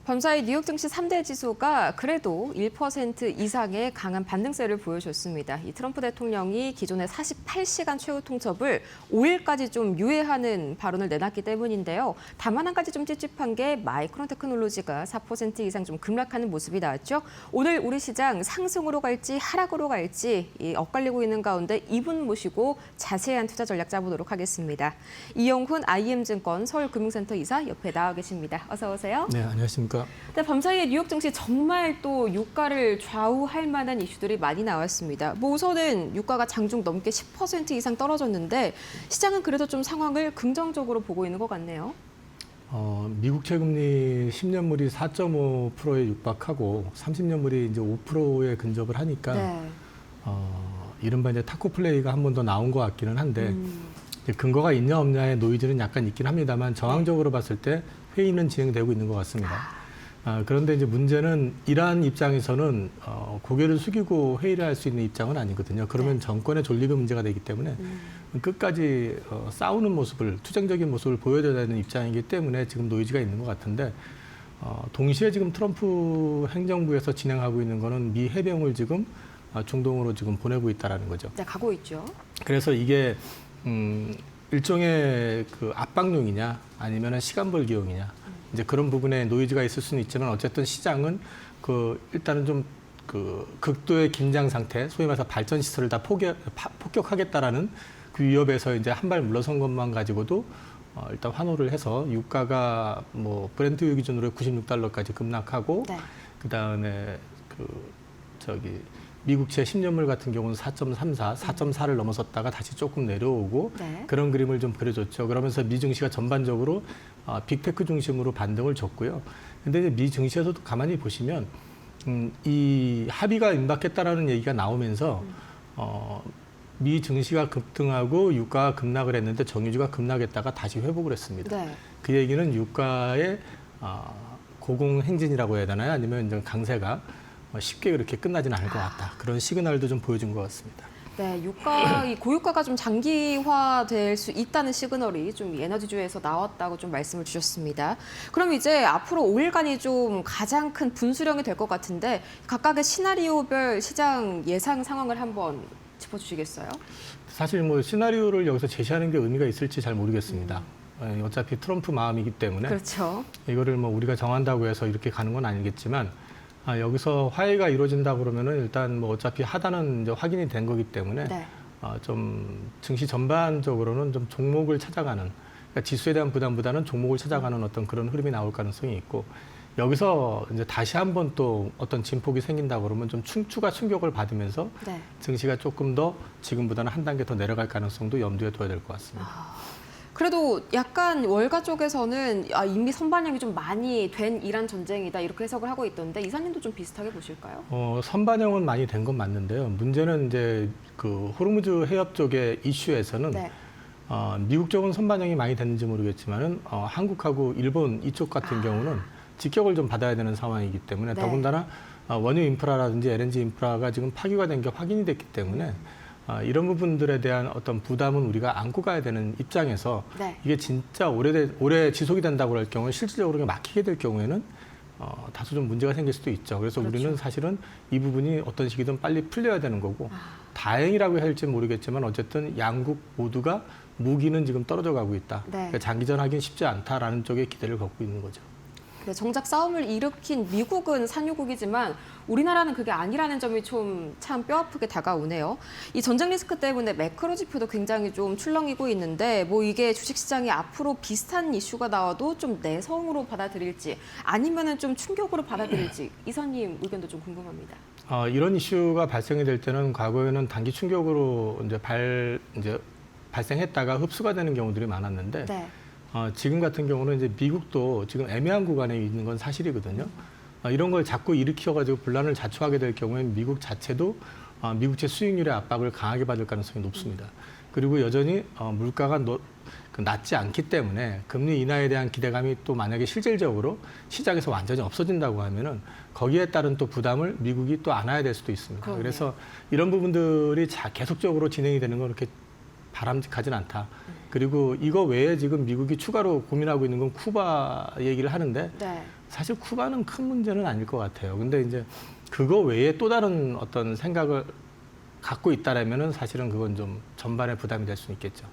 밤사이 뉴욕 증시 3대 지수가 그래도 1% 이상의 강한 반등세를 보여줬습니다. 이 트럼프 대통령이 기존의 48시간 최후 통첩을 5일까지 좀 유예하는 발언을 내놨기 때문인데요. 다만 한 가지 좀 찝찝한 게 마이크론 테크놀로지가 4% 이상 좀 급락하는 모습이 나왔죠. 오늘 우리 시장 상승으로 갈지 하락으로 갈지 엇갈리고 있는 가운데 이분 모시고 자세한 투자 전략 짜보도록 하겠습니다. 이영훈 IM증권 서울금융센터 이사 옆에 나와 계십니다. 어서 오세요. 네, 안녕하십니까. 네, 밤사이에 뉴욕 증시 정말 또 유가를 좌우할 만한 이슈들이 많이 나왔습니다. 뭐 우선은 유가가 장중 넘게 10% 이상 떨어졌는데 시장은 그래도 좀 상황을 긍정적으로 보고 있는 것 같네요. 미국 채금리 10년물이 4.5%에 육박하고 30년물이 이제 5%에 근접을 하니까 네. 이른바 이제 타코 플레이가 한 번 더 나온 것 같기는 한데 이제 근거가 있냐 없냐의 노이즈는 약간 있긴 합니다만 정황적으로 봤을 때 회의는 진행되고 있는 것 같습니다. 그런데 이제 문제는 이러한 입장에서는 고개를 숙이고 회의를 할 수 있는 입장은 아니거든요. 그러면 정권의 존립의 문제가 되기 때문에 끝까지 싸우는 모습을, 투쟁적인 모습을 보여줘야 되는 입장이기 때문에 지금 노이즈가 있는 것 같은데 동시에 지금 트럼프 행정부에서 진행하고 있는 거는 미 해병을 지금 중동으로 지금 보내고 있다라는 거죠. 네, 가고 있죠. 그래서 이게 일종의 그 압박용이냐 아니면 시간 벌기용이냐 이제 그런 부분에 노이즈가 있을 수는 있지만 어쨌든 시장은 일단은 좀 극도의 긴장 상태, 소위 말해서 발전 시설을 다 폭격하겠다라는 그 위협에서 이제 한 발 물러선 것만 가지고도 일단 환호를 해서 유가가 뭐 브렌트 기준으로 $96까지 급락하고 네. 그다음에 미국채 10년물 같은 경우는 4.34, 4.4를 넘어섰다가 다시 조금 내려오고 네. 그런 그림을 좀 그려줬죠. 그러면서 미 증시가 전반적으로 빅테크 중심으로 반등을 줬고요. 근데 이제 미 증시에서도 가만히 보시면 이 합의가 임박했다라는 얘기가 나오면서 미 증시가 급등하고 유가가 급락을 했는데 정유주가 급락했다가 다시 회복을 했습니다. 네. 그 얘기는 유가의 고공행진이라고 해야 되나요? 아니면 이제 강세가 쉽게 그렇게 끝나지는 않을 것 같다. 그런 시그널도 좀 보여준 것 같습니다. 네, 이 고유가가 좀 장기화될 수 있다는 시그널이 좀 에너지주에서 나왔다고 좀 말씀을 주셨습니다. 그럼 이제 앞으로 5일간이 좀 가장 큰 분수령이 될 것 같은데 각각의 시나리오별 시장 예상 상황을 한번 짚어주시겠어요? 사실 뭐 시나리오를 여기서 제시하는 게 의미가 있을지 잘 모르겠습니다. 어차피 트럼프 마음이기 때문에 그렇죠. 이거를 뭐 우리가 정한다고 해서 이렇게 가는 건 아니겠지만 여기서 화해가 이루어진다 그러면은 일단 뭐 어차피 하단은 이제 확인이 된 거기 때문에 네. 좀 증시 전반적으로는 좀 종목을 찾아가는 그러니까 지수에 대한 부담보다는 종목을 찾아가는 어떤 그런 흐름이 나올 가능성이 있고 여기서 이제 다시 한번 또 어떤 진폭이 생긴다 그러면 좀 추가 충격을 받으면서 네. 증시가 조금 더 지금보다는 한 단계 더 내려갈 가능성도 염두에 둬야 될 것 같습니다. 그래도 약간 월가 쪽에서는 이미 선반영이 좀 많이 된 이란 전쟁이다 이렇게 해석을 하고 있던데 이사님도 좀 비슷하게 보실까요? 선반영은 많이 된 건 맞는데요. 문제는 이제 그 호르무즈 해협 쪽의 이슈에서는 네. 미국 쪽은 선반영이 많이 됐는지 모르겠지만은 한국하고 일본 이쪽 같은 경우는 직격을 좀 받아야 되는 상황이기 때문에 네. 더군다나 원유 인프라라든지 LNG 인프라가 지금 파기가 된 게 확인이 됐기 때문에 이런 부분들에 대한 어떤 부담은 우리가 안고 가야 되는 입장에서 네. 이게 진짜 오래 지속이 된다고 할 경우에 실질적으로 막히게 될 경우에는 다소 좀 문제가 생길 수도 있죠. 그래서 그렇죠. 우리는 사실은 이 부분이 어떤 시기든 빨리 풀려야 되는 거고 다행이라고 해야 할지 모르겠지만 어쨌든 양국 모두가 무기는 지금 떨어져 가고 있다. 네. 그러니까 장기전 하긴 쉽지 않다라는 쪽에 기대를 갖고 있는 거죠. 네, 정작 싸움을 일으킨 미국은 산유국이지만 우리나라는 그게 아니라는 점이 좀 참 뼈아프게 다가오네요. 이 전쟁 리스크 때문에 매크로 지표도 굉장히 좀 출렁이고 있는데 뭐 이게 주식시장이 앞으로 비슷한 이슈가 나와도 좀 내성으로 받아들일지 아니면은 좀 충격으로 받아들일지 이사님 의견도 좀 궁금합니다. 이런 이슈가 발생이 될 때는 과거에는 단기 충격으로 이제 발생했다가 흡수가 되는 경우들이 많았는데 네. 지금 같은 경우는 이제 미국도 지금 애매한 구간에 있는 건 사실이거든요. 이런 걸 자꾸 일으켜가지고 분란을 자초하게 될 경우에는 미국 자체도 미국채 수익률의 압박을 강하게 받을 가능성이 높습니다. 그리고 여전히 물가가 낮지 않기 때문에 금리 인하에 대한 기대감이 또 만약에 실질적으로 시장에서 완전히 없어진다고 하면은 거기에 따른 또 부담을 미국이 또 안아야 될 수도 있습니다. 그러네요. 그래서 이런 부분들이 계속적으로 진행이 되는 건 그렇게 바람직하진 않다. 그리고 이거 외에 지금 미국이 추가로 고민하고 있는 건 쿠바 얘기를 하는데 네. 사실 쿠바는 큰 문제는 아닐 것 같아요. 근데 이제 그거 외에 또 다른 어떤 생각을 갖고 있다라면은 사실은 그건 좀 전반에 부담이 될 수 있겠죠.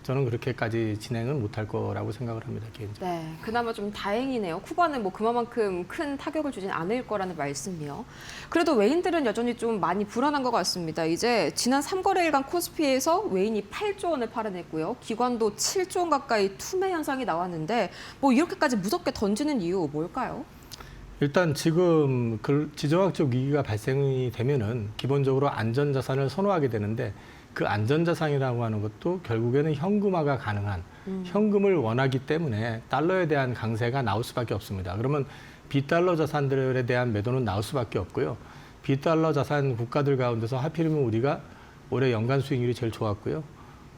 저는 그렇게까지 진행은 못할 거라고 생각을 합니다, 개인적으로. 네, 그나마 좀 다행이네요. 쿠바는 뭐 그만큼 큰 타격을 주진 않을 거라는 말씀이요. 그래도 외인들은 여전히 좀 많이 불안한 것 같습니다. 이제 지난 3거래일간 코스피에서 외인이 8조 원을 팔아냈고요. 기관도 7조 원 가까이 투매 현상이 나왔는데 뭐 이렇게까지 무섭게 던지는 이유 뭘까요? 일단 지금 지정학적 위기가 발생이 되면은 기본적으로 안전자산을 선호하게 되는데 그 안전자산이라고 하는 것도 결국에는 현금화가 가능한 현금을 원하기 때문에 달러에 대한 강세가 나올 수밖에 없습니다. 그러면 비달러 자산들에 대한 매도는 나올 수밖에 없고요. 비달러 자산 국가들 가운데서 하필이면 우리가 올해 연간 수익률이 제일 좋았고요.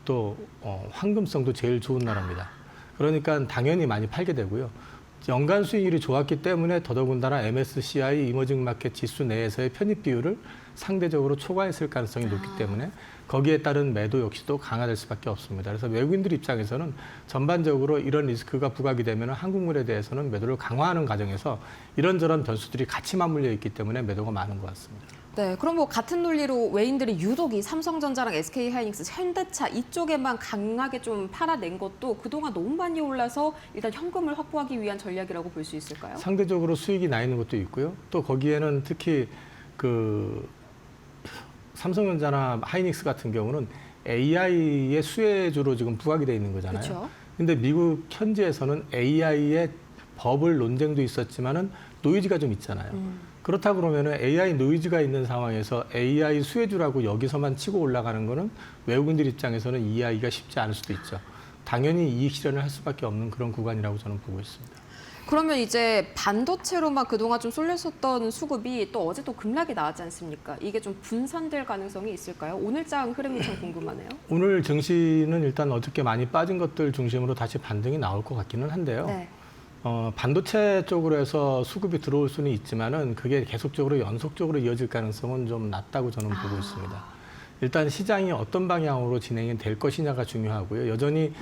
또 황금성도 제일 좋은 나라입니다. 그러니까 당연히 많이 팔게 되고요. 연간 수익률이 좋았기 때문에 더더군다나 MSCI 이머징 마켓 지수 내에서의 편입 비율을 상대적으로 초과했을 가능성이 높기 때문에 거기에 따른 매도 역시도 강화될 수밖에 없습니다. 그래서 외국인들 입장에서는 전반적으로 이런 리스크가 부각이 되면 한국물에 대해서는 매도를 강화하는 과정에서 이런저런 변수들이 같이 맞물려 있기 때문에 매도가 많은 것 같습니다. 네, 그럼 뭐 같은 논리로 외인들이 유독 이 삼성전자랑 SK하이닉스, 현대차 이쪽에만 강하게 좀 팔아낸 것도 그동안 너무 많이 올라서 일단 현금을 확보하기 위한 전략이라고 볼 수 있을까요? 상대적으로 수익이 나 있는 것도 있고요. 또 거기에는 특히 그 삼성전자나 하이닉스 같은 경우는 AI의 수혜주로 지금 부각이 돼 있는 거잖아요. 그렇죠. 근데 미국 현지에서는 AI의 버블 논쟁도 있었지만은 노이즈가 좀 있잖아요. 그렇다 그러면은 AI 노이즈가 있는 상황에서 AI 수혜주라고 여기서만 치고 올라가는 거는 외국인들 입장에서는 이해하기가 쉽지 않을 수도 있죠. 당연히 이익 실현을 할 수밖에 없는 그런 구간이라고 저는 보고 있습니다. 그러면 이제 반도체로만 그동안 좀 쏠렸었던 수급이 또 어제 또 급락이 나왔지 않습니까? 이게 좀 분산될 가능성이 있을까요? 오늘장 흐름이 참 궁금하네요. 오늘 증시는 일단 어저께 많이 빠진 것들 중심으로 다시 반등이 나올 것 같기는 한데요. 네. 반도체 쪽으로 해서 수급이 들어올 수는 있지만은 그게 계속적으로 연속적으로 이어질 가능성은 좀 낮다고 저는 보고 있습니다. 일단 시장이 어떤 방향으로 진행이 될 것이냐가 중요하고요. 여전히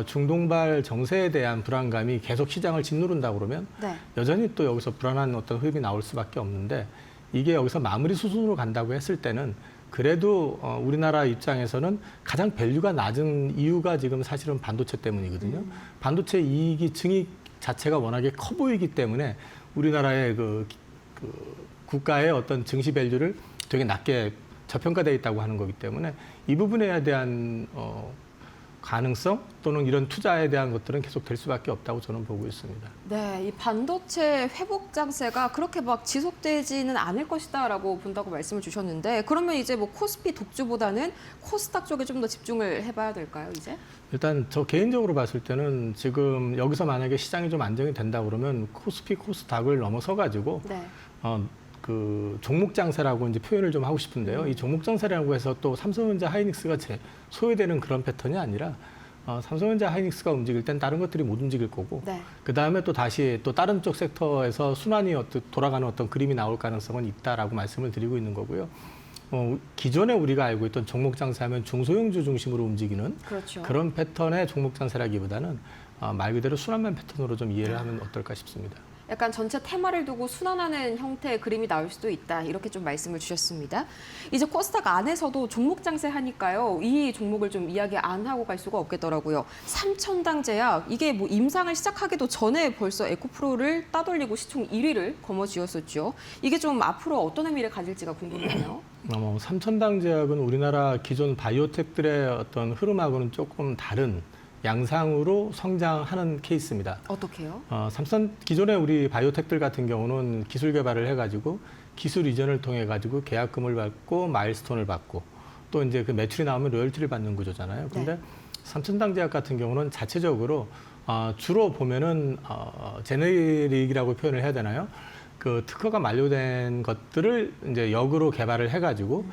중동발 정세에 대한 불안감이 계속 시장을 짓누른다 그러면 네. 여전히 또 여기서 불안한 어떤 흐름이 나올 수밖에 없는데 이게 여기서 마무리 수순으로 간다고 했을 때는 그래도 우리나라 입장에서는 가장 밸류가 낮은 이유가 지금 사실은 반도체 때문이거든요. 반도체 이익이 증익 자체가 워낙에 커 보이기 때문에 우리나라의 그 국가의 어떤 증시 밸류를 되게 낮게 저평가되어 있다고 하는 거기 때문에 이 부분에 대한 가능성 또는 이런 투자에 대한 것들은 계속 될 수밖에 없다고 저는 보고 있습니다. 네, 이 반도체 회복 장세가 그렇게 막 지속되지는 않을 것이다라고 본다고 말씀을 주셨는데 그러면 이제 뭐 코스피 독주보다는 코스닥 쪽에 좀 더 집중을 해봐야 될까요, 이제? 일단 저 개인적으로 봤을 때는 지금 여기서 만약에 시장이 좀 안정이 된다 그러면 코스피 코스닥을 넘어서 가지고 네. 그 종목 장세라고 이제 표현을 좀 하고 싶은데요. 이 종목 장세라고 해서 또 삼성전자 하이닉스가 소외되는 그런 패턴이 아니라 삼성전자 하이닉스가 움직일 땐 다른 것들이 못 움직일 거고 네. 그 다음에 또 다시 또 다른 쪽 섹터에서 순환이 돌아가는 어떤 그림이 나올 가능성은 있다라고 말씀을 드리고 있는 거고요. 기존에 우리가 알고 있던 종목 장세하면 중소형주 중심으로 움직이는 그렇죠. 그런 패턴의 종목 장세라기보다는 말 그대로 순환만 패턴으로 좀 이해를 하면 어떨까 싶습니다. 약간 전체 테마를 두고 순환하는 형태의 그림이 나올 수도 있다. 이렇게 좀 말씀을 주셨습니다. 이제 코스닥 안에서도 종목 장세 하니까요. 이 종목을 좀 이야기 안 하고 갈 수가 없겠더라고요. 삼천당 제약, 이게 뭐 임상을 시작하기도 전에 벌써 에코프로를 따돌리고 시총 1위를 거머쥐었었죠. 이게 좀 앞으로 어떤 의미를 가질지가 궁금해요. 삼천당 제약은 우리나라 기존 바이오텍들의 어떤 흐름하고는 조금 다른 양상으로 성장하는 케이스입니다. 어떻게요? 기존의 우리 바이오텍들 같은 경우는 기술 개발을 해가지고 기술 이전을 통해 가지고 계약금을 받고 마일스톤을 받고 또 이제 그 매출이 나오면 로열티를 받는 구조잖아요. 근데 삼천당 제약 같은 경우는 자체적으로 주로 보면은 제네릭이라고 표현을 해야 되나요? 그 특허가 만료된 것들을 이제 역으로 개발을 해가지고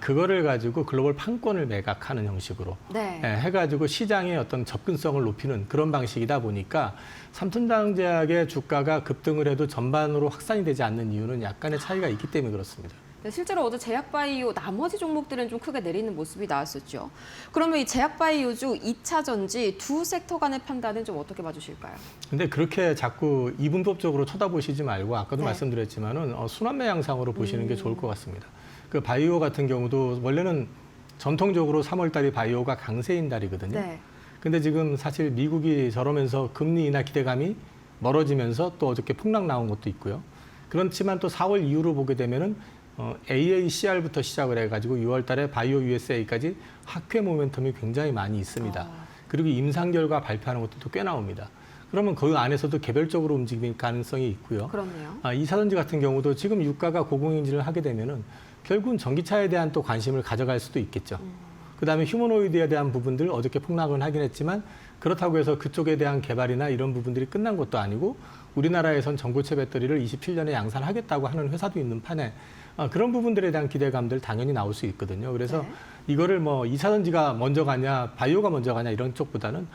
그거를 가지고 글로벌 판권을 매각하는 형식으로 해가지고 시장의 어떤 접근성을 높이는 그런 방식이다 보니까 삼천당 제약의 주가가 급등을 해도 전반으로 확산이 되지 않는 이유는 약간의 차이가 있기 때문에 그렇습니다. 네, 실제로 어제 제약바이오 나머지 종목들은 좀 크게 내리는 모습이 나왔었죠. 그러면 이 제약바이오주 2차 전지 두 섹터 간의 판단은 좀 어떻게 봐주실까요? 근데 그렇게 자꾸 이분법적으로 쳐다보시지 말고 아까도 네. 말씀드렸지만은 순환매 양상으로 보시는 게 좋을 것 같습니다. 그 바이오 같은 경우도 원래는 전통적으로 3월 달이 바이오가 강세인 달이거든요. 네. 근데 지금 사실 미국이 저러면서 금리 인하 기대감이 멀어지면서 또 어저께 폭락 나온 것도 있고요. 그렇지만 또 4월 이후로 보게 되면은 AACR부터 시작을 해가지고 6월 달에 바이오 USA까지 학회 모멘텀이 굉장히 많이 있습니다. 그리고 임상 결과 발표하는 것도 꽤 나옵니다. 그러면 그 안에서도 개별적으로 움직일 가능성이 있고요. 그렇네요. 이사전지 같은 경우도 지금 유가가 고공행진을 하게 되면은 결국은 전기차에 대한 또 관심을 가져갈 수도 있겠죠. 그다음에 휴머노이드에 대한 부분들 어저께 폭락은 하긴 했지만 그렇다고 해서 그쪽에 대한 개발이나 이런 부분들이 끝난 것도 아니고 우리나라에선 전고체 배터리를 27년에 양산하겠다고 하는 회사도 있는 판에 그런 부분들에 대한 기대감들 당연히 나올 수 있거든요. 그래서 네. 이거를 뭐 2차 전지가 먼저 가냐, 바이오가 먼저 가냐 이런 쪽보다는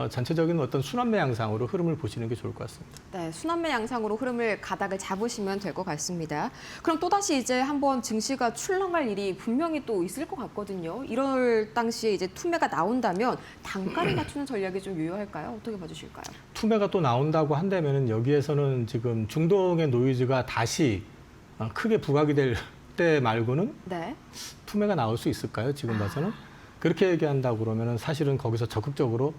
전체적인 어떤 순환매 양상으로 흐름을 보시는 게 좋을 것 같습니다. 네, 순환매 양상으로 흐름을 가닥을 잡으시면 될 것 같습니다. 그럼 또다시 이제 한번 증시가 출렁할 일이 분명히 또 있을 것 같거든요. 이럴 당시에 이제 투매가 나온다면 단가를 맞추는 전략이 좀 유효할까요? 어떻게 봐주실까요? 투매가 또 나온다고 한다면은 여기에서는 지금 중동의 노이즈가 다시 크게 부각이 될 때 말고는 네. 투매가 나올 수 있을까요? 지금 봐서는 그렇게 얘기한다고 그러면은 사실은 거기서 적극적으로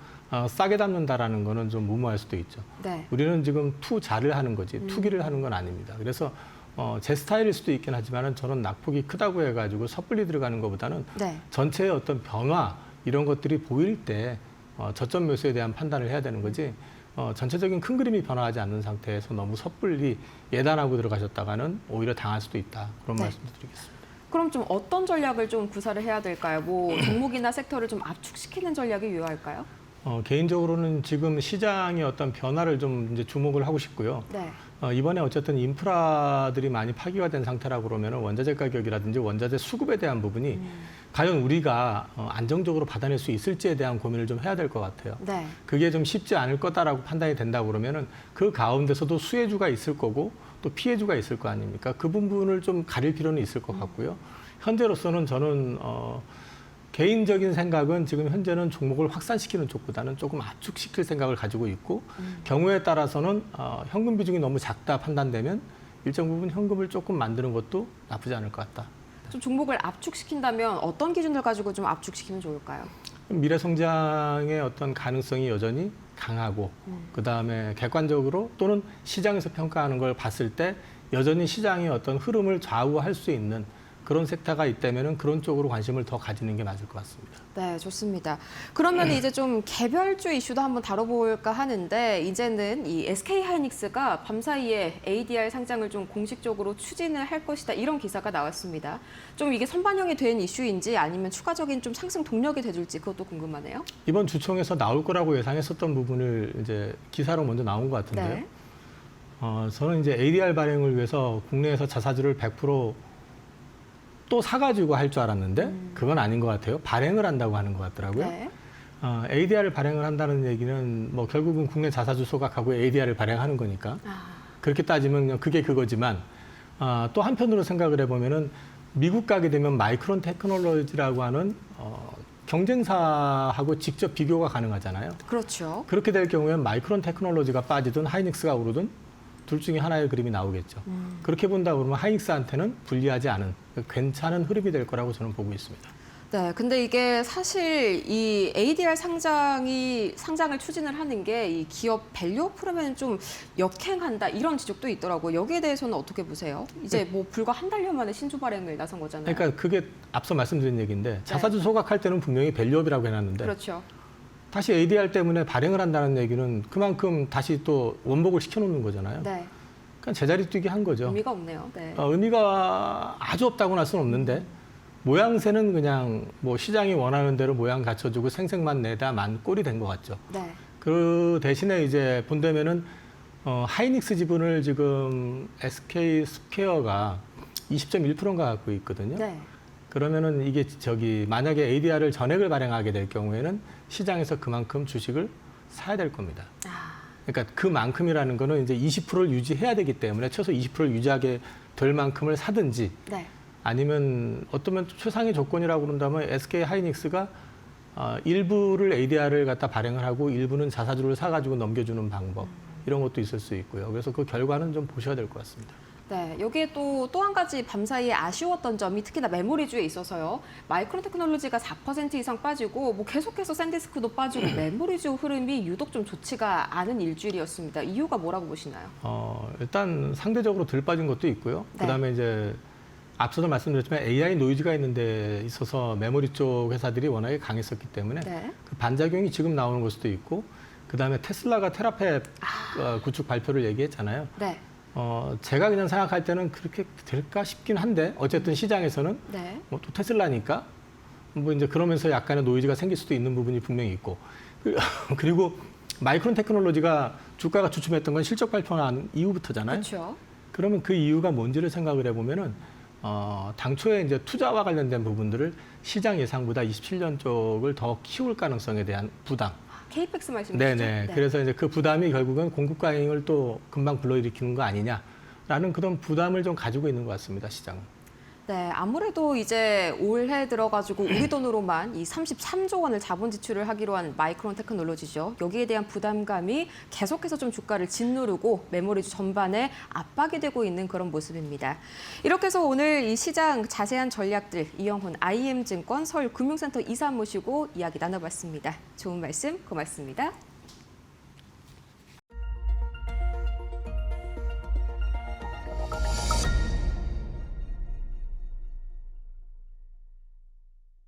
싸게 담는다라는 거는 좀 무모할 수도 있죠. 네. 우리는 지금 투자를 하는 거지 투기를 하는 건 아닙니다. 그래서 제 스타일일 수도 있긴 하지만은 저는 낙폭이 크다고 해가지고 섣불리 들어가는 것보다는 네. 전체의 어떤 변화 이런 것들이 보일 때 저점 매수에 대한 판단을 해야 되는 거지. 전체적인 큰 그림이 변화하지 않는 상태에서 너무 섣불리 예단하고 들어가셨다가는 오히려 당할 수도 있다. 그런 네. 말씀도 드리겠습니다. 그럼 좀 어떤 전략을 좀 구사를 해야 될까요? 뭐 종목이나 섹터를 좀 압축시키는 전략이 유효할까요? 개인적으로는 지금 시장의 어떤 변화를 좀 이제 주목을 하고 싶고요. 네. 이번에 어쨌든 인프라들이 많이 파기가 된 상태라고 그러면 원자재 가격이라든지 원자재 수급에 대한 부분이 과연 우리가 안정적으로 받아낼 수 있을지에 대한 고민을 좀 해야 될 것 같아요. 네. 그게 좀 쉽지 않을 거다라고 판단이 된다고 그러면은 그 가운데서도 수혜주가 있을 거고 또 피해주가 있을 거 아닙니까? 그 부분을 좀 가릴 필요는 있을 것 같고요. 현재로서는 저는 개인적인 생각은 지금 현재는 종목을 확산시키는 쪽보다는 조금 압축시킬 생각을 가지고 있고 경우에 따라서는 현금 비중이 너무 작다 판단되면 일정 부분 현금을 조금 만드는 것도 나쁘지 않을 것 같다. 좀 종목을 압축시킨다면 어떤 기준을 가지고 좀 압축시키면 좋을까요? 미래 성장의 어떤 가능성이 여전히 강하고 그다음에 객관적으로 또는 시장에서 평가하는 걸 봤을 때 여전히 시장의 어떤 흐름을 좌우할 수 있는 그런 섹터가 있다면 그런 쪽으로 관심을 더 가지는 게 맞을 것 같습니다. 네, 좋습니다. 그러면 이제 좀 개별주 이슈도 한번 다뤄볼까 하는데 이제는 이 SK 하이닉스가 밤사이에 ADR 상장을 좀 공식적으로 추진을 할 것이다 이런 기사가 나왔습니다. 좀 이게 선반영이 된 이슈인지 아니면 추가적인 좀 상승 동력이 돼줄지 그것도 궁금하네요. 이번 주총에서 나올 거라고 예상했었던 부분을 이제 기사로 먼저 나온 것 같은데요. 네. 저는 이제 ADR 발행을 위해서 국내에서 자사주를 100% 또 사가지고 할 줄 알았는데 그건 아닌 것 같아요. 발행을 한다고 하는 것 같더라고요. 네. ADR을 발행을 한다는 얘기는 뭐 결국은 국내 자사주 소각하고 ADR을 발행하는 거니까 그렇게 따지면 그게 그거지만 또 한편으로 생각을 해보면은 미국 가게 되면 마이크론 테크놀로지라고 하는 경쟁사하고 직접 비교가 가능하잖아요. 그렇죠. 그렇게 될 경우에는 마이크론 테크놀로지가 빠지든 하이닉스가 오르든 둘 중에 하나의 그림이 나오겠죠. 그렇게 본다 그러면 하이닉스한테는 불리하지 않은 괜찮은 흐름이 될 거라고 저는 보고 있습니다. 네, 근데 이게 사실 이 ADR 상장을 추진을 하는 게 이 기업 밸류 프로면 좀 역행한다 이런 지적도 있더라고요. 여기에 대해서는 어떻게 보세요? 이제 뭐 불과 한 달여 만에 신주 발행을 나선 거잖아요. 그러니까 그게 앞서 말씀드린 얘기인데 자사주 소각할 때는 분명히 밸류업이라고 해놨는데 그렇죠. 다시 ADR 때문에 발행을 한다는 얘기는 그만큼 다시 또 원복을 시켜놓는 거잖아요. 네, 그러니까 제자리 뛰기 한 거죠. 의미가 없네요. 네. 의미가 아주 없다고는 할 수는 없는데 모양새는 그냥 뭐 시장이 원하는 대로 모양 갖춰주고 생색만 내다만 꼴이 된 것 같죠. 네. 그 대신에 이제 본다면은 하이닉스 지분을 지금 SK 스퀘어가 20.1%인가 갖고 있거든요. 네. 그러면은 이게 만약에 ADR을 전액을 발행하게 될 경우에는 시장에서 그만큼 주식을 사야 될 겁니다. 그러니까 그만큼이라는 거는 이제 20%를 유지해야 되기 때문에 최소 20%를 유지하게 될 만큼을 사든지 네. 아니면 어쩌면 최상의 조건이라고 그런다면 SK 하이닉스가 일부를 ADR을 갖다 발행을 하고 일부는 자사주를 사가지고 넘겨주는 방법 이런 것도 있을 수 있고요. 그래서 그 결과는 좀 보셔야 될 것 같습니다. 네, 여기에 또 한 가지 밤사이에 아쉬웠던 점이 특히나 메모리주에 있어서요. 마이크론 테크놀로지가 4% 이상 빠지고 뭐 계속해서 샌디스크도 빠지고 메모리주 흐름이 유독 좀 좋지가 않은 일주일이었습니다. 이유가 뭐라고 보시나요? 일단 상대적으로 덜 빠진 것도 있고요. 네. 그다음에 이제 앞서도 말씀드렸지만 AI 노이즈가 있는 데 있어서 메모리 쪽 회사들이 워낙에 강했었기 때문에 네. 그 반작용이 지금 나오는 걸 수도 있고 그다음에 테슬라가 테라팹 구축 발표를 얘기했잖아요. 네. 제가 그냥 생각할 때는 그렇게 될까 싶긴 한데 어쨌든 시장에서는 네. 뭐 또 테슬라니까 뭐 이제 그러면서 약간의 노이즈가 생길 수도 있는 부분이 분명히 있고 그리고 마이크론 테크놀로지가 주가가 주춤했던 건 실적 발표한 이후부터잖아요. 그렇죠. 그러면 그 이유가 뭔지를 생각을 해보면은 당초에 이제 투자와 관련된 부분들을 시장 예상보다 27년 쪽을 더 키울 가능성에 대한 부담. KPX 말씀이시죠? 네네. 그래서 이제 그 부담이 결국은 공급 과잉을 또 금방 불러일으키는 거 아니냐라는 그런 부담을 좀 가지고 있는 것 같습니다, 시장은. 네, 아무래도 이제 올해 들어가지고 우리 돈으로만 이 33조 원을 자본 지출을 하기로 한 마이크론 테크놀로지죠. 여기에 대한 부담감이 계속해서 좀 주가를 짓누르고 메모리주 전반에 압박이 되고 있는 그런 모습입니다. 이렇게 해서 오늘 이 시장 자세한 전략들 이영훈 IM증권 서울금융센터 이사 모시고 이야기 나눠봤습니다. 좋은 말씀 고맙습니다.